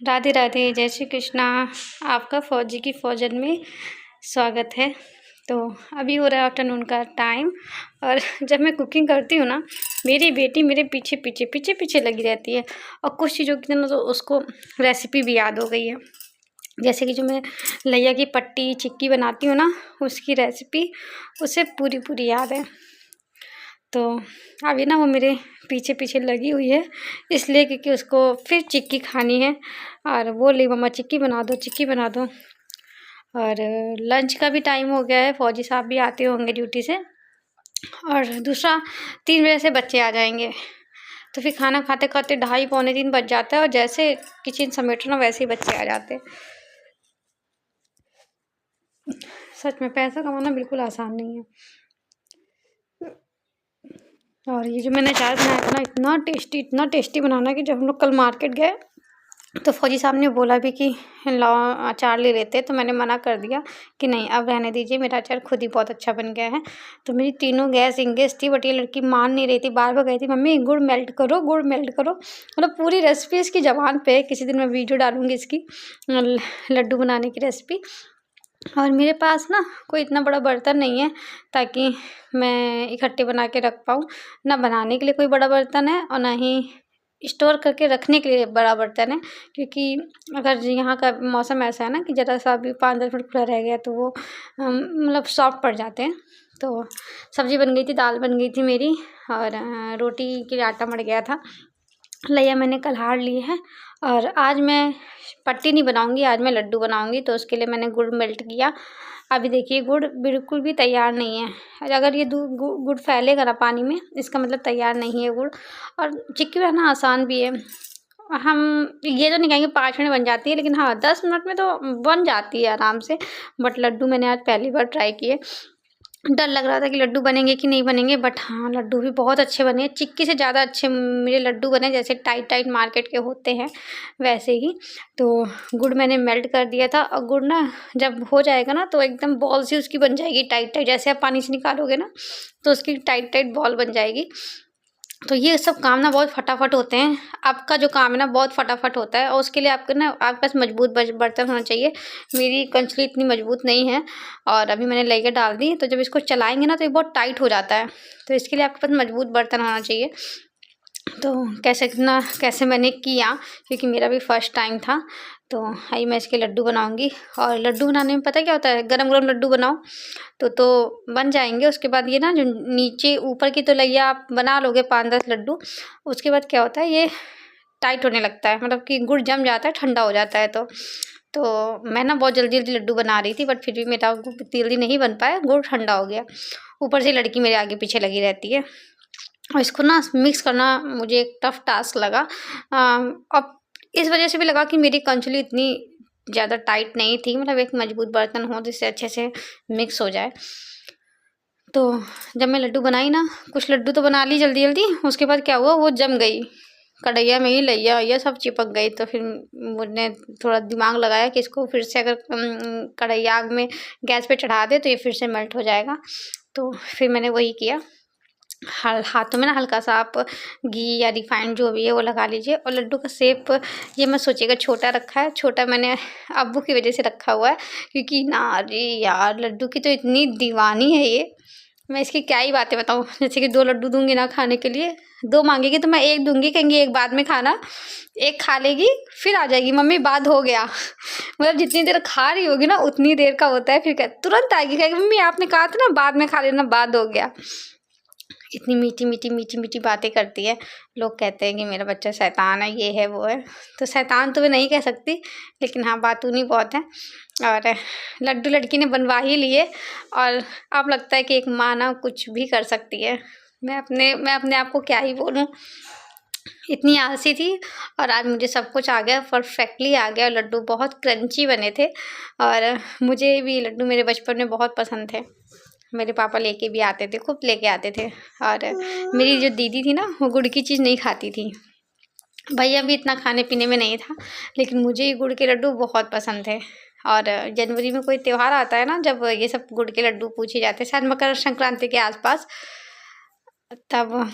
राधे राधे, जय श्री कृष्णा। आपका फ़ौजी की फ़ौजन में स्वागत है। तो अभी हो रहा है आफ्टरनून का टाइम और जब मैं कुकिंग करती हूँ ना, मेरी बेटी मेरे पीछे पीछे पीछे पीछे लगी रहती है और कुछ चीज़ों की ना तो उसको रेसिपी भी याद हो गई है। जैसे कि जो मैं लैया की पट्टी चिक्की बनाती हूँ ना, उसकी रेसिपी उसे पूरी पूरी याद है। तो अभी ना वो मेरे पीछे पीछे लगी हुई है, इसलिए क्योंकि उसको फिर चिक्की खानी है और बोल रही मम्मा चिक्की बना दो, चिक्की बना दो। और लंच का भी टाइम हो गया है, फ़ौजी साहब भी आते होंगे ड्यूटी से और दूसरा 3 बजे से बच्चे आ जाएंगे। तो फिर खाना खाते खाते 2:30 पौने 3 बज जाता है और जैसे किचन समेटो ना वैसे ही बच्चे आ जाते हैं। सच में पैसा कमाना बिल्कुल आसान नहीं है। और ये जो मैंने अचार बनाया था ना, इतना टेस्टी बनाना कि जब हम लोग कल मार्केट गए तो फ़ौजी साहब ने बोला भी कि लाओ अचार ले लेते, तो मैंने मना कर दिया कि नहीं अब रहने दीजिए, मेरा अचार खुद ही बहुत अच्छा बन गया है। तो मेरी तीनों गैस इंगेज थी, बट ये लड़की मान नहीं रही थी, बार-बार कह रही थी मम्मी गुड़ मेल्ट करो, गुड़ मेल्ट करो। मतलब पूरी रेसिपी इसकी ज़बान पे है। किसी दिन मैं वीडियो डालूँगी इसकी लड्डू बनाने की रेसिपी। और मेरे पास ना कोई इतना बड़ा बर्तन नहीं है ताकि मैं इकट्ठे बना के रख पाऊँ। ना बनाने के लिए कोई बड़ा बर्तन है और ना ही स्टोर करके रखने के लिए बड़ा बर्तन है, क्योंकि अगर यहाँ का मौसम ऐसा है ना कि ज़रा-सा भी 5-10 मिनट खुला रह गया तो वो मतलब सॉफ्ट पड़ जाते हैं। तो सब्ज़ी बन गई थी, दाल बन गई थी मेरी और रोटी के लिए आटा मढ़ गया था। लैया मैंने कल हाड़ ली है और आज मैं पट्टी नहीं बनाऊँगी, आज मैं लड्डू बनाऊँगी। तो उसके लिए मैंने गुड़ मेल्ट किया। अभी देखिए गुड़ बिल्कुल भी तैयार नहीं है। अगर ये गुड़ फैलेगा ना पानी में, इसका मतलब तैयार नहीं है गुड़। और चिक्की बनाना आसान भी है। हम ये तो नहीं कहेंगे 5 मिनट बन जाती है, लेकिन हाँ 10 मिनट में तो बन जाती है आराम से। बट लड्डू मैंने आज पहली बार ट्राई किए। डर लग रहा था कि लड्डू बनेंगे कि नहीं बनेंगे, बट हाँ लड्डू भी बहुत अच्छे बने। चिक्की से ज़्यादा अच्छे मेरे लड्डू बने, जैसे टाइट टाइट मार्केट के होते हैं वैसे ही। तो गुड़ मैंने मेल्ट कर दिया था और गुड़ ना जब हो जाएगा ना तो एकदम बॉल सी उसकी बन जाएगी टाइट टाइट। जैसे आप पानी से निकालोगे ना तो उसकी टाइट टाइट बॉल बन जाएगी। तो ये सब काम ना बहुत फटाफट होते हैं। आपका जो काम है ना बहुत फटाफट होता है और उसके लिए आपको ना आपके पास मजबूत बर्तन होना चाहिए। मेरी कंचली इतनी मजबूत नहीं है और अभी मैंने लैया डाल दी, तो जब इसको चलाएँगे ना तो ये बहुत टाइट हो जाता है। तो इसके लिए आपके पास मजबूत बर्तन होना चाहिए। तो कैसे मैंने किया, क्योंकि मेरा भी फर्स्ट टाइम था। तो अभी मैं इसके लड्डू बनाऊँगी और लड्डू बनाने में पता है क्या होता है, गरम-गरम लड्डू बनाओ तो बन जाएँगे। उसके बाद ये ना जो नीचे ऊपर की तो लैया आप बना लोगे 5-10 लड्डू, उसके बाद क्या होता है ये टाइट होने लगता है, मतलब कि गुड़ जम जाता है, ठंडा हो जाता है। तो मैं ना बहुत जल्दी-जल्दी लड्डू बना रही थी, बट फिर भी मेरा गुड़ इतनी जल्दी नहीं बन पाया, गुड़ ठंडा हो गया। ऊपर से लड़की मेरे आगे पीछे लगी रहती है और इसको ना मिक्स करना मुझे एक टफ़ टास्क लगा। अब इस वजह से भी लगा कि मेरी कंचली इतनी ज़्यादा टाइट नहीं थी, मतलब एक मजबूत बर्तन हो जिससे अच्छे से मिक्स हो जाए। तो जब मैं लड्डू बनाई ना, कुछ लड्डू तो बना ली जल्दी-जल्दी, उसके बाद क्या हुआ वो जम गई। कढ़ैया में ही लैया सब चिपक गई। तो फिर मैंने थोड़ा दिमाग लगाया कि इसको फिर से अगर कढ़ैया आग में गैस पे चढ़ा दें तो ये फिर से मेल्ट हो जाएगा। तो फिर मैंने वही किया। हाथों में ना हल्का-सा आप घी या रिफाइंड जो भी है वो लगा लीजिए और लड्डू का शेप ये मत सोचिएगा छोटा रखा है, छोटा मैंने अब्बू की वजह से रखा हुआ है, क्योंकि ना अरे यार लड्डू की तो इतनी दीवानी है ये, मैं इसकी क्या ही बातें बताऊँ। जैसे कि 2 लड्डू दूँगी ना खाने के लिए, 2 माँगेगी तो मैं 1 दूँगी, कहेंगी 1 बाद में खाना, 1 खा लेगी फिर आ जाएगी मम्मी बाद हो गया। मतलब जितनी देर खा रही होगी ना उतनी देर का होता है, फिर तुरंत आएगी कहेगी मम्मी आपने कहा था ना बाद में खा लेना, बाद हो गया। इतनी मीठी-मीठी बातें करती है। लोग कहते हैं कि मेरा बच्चा शैतान है, ये है, वो है। तो शैतान तो मैं नहीं कह सकती, लेकिन हाँ बातूनी बहुत है। और लड्डू लड़की ने बनवा ही लिए और अब लगता है कि एक माँ ना कुछ भी कर सकती है। मैं अपने आप को क्या ही बोलूँ, इतनी आलसी थी और आज मुझे सब कुछ आ गया, परफेक्टली आ गया। लड्डू बहुत क्रंची बने थे और मुझे भी लड्डू मेरे बचपन में बहुत पसंद थे। मेरे पापा लेके भी आते थे, खूब लेके आते थे। और मेरी जो दीदी थी ना वो गुड़ की चीज़ नहीं खाती थी। भैया भी इतना खाने पीने में नहीं था, लेकिन मुझे ये गुड़ के लड्डू बहुत पसंद थे। और जनवरी में कोई त्योहार आता है ना जब ये सब गुड़ के लड्डू पूछे जाते हैं, शायद मकर संक्रांति के आसपास, तब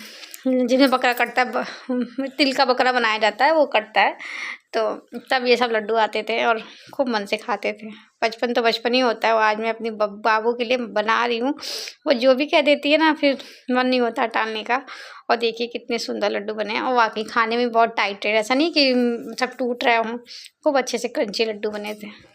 जिसमें बकरा कटता है तिल का बकरा बनाया जाता है वो कटता है। तो तब ये सब लड्डू आते थे और खूब मन से खाते थे। बचपन तो बचपन ही होता है, वो आज मैं अपनी बाबू के लिए बना रही हूँ, वो जो भी कह देती है ना फिर मन नहीं होता टालने का। और देखिए कितने सुंदर लड्डू बने हैं और वाक़ई खाने में बहुत टाइट है, ऐसा नहीं कि सब टूट रहे हों, खूब अच्छे से क्रंची लड्डू बने थे।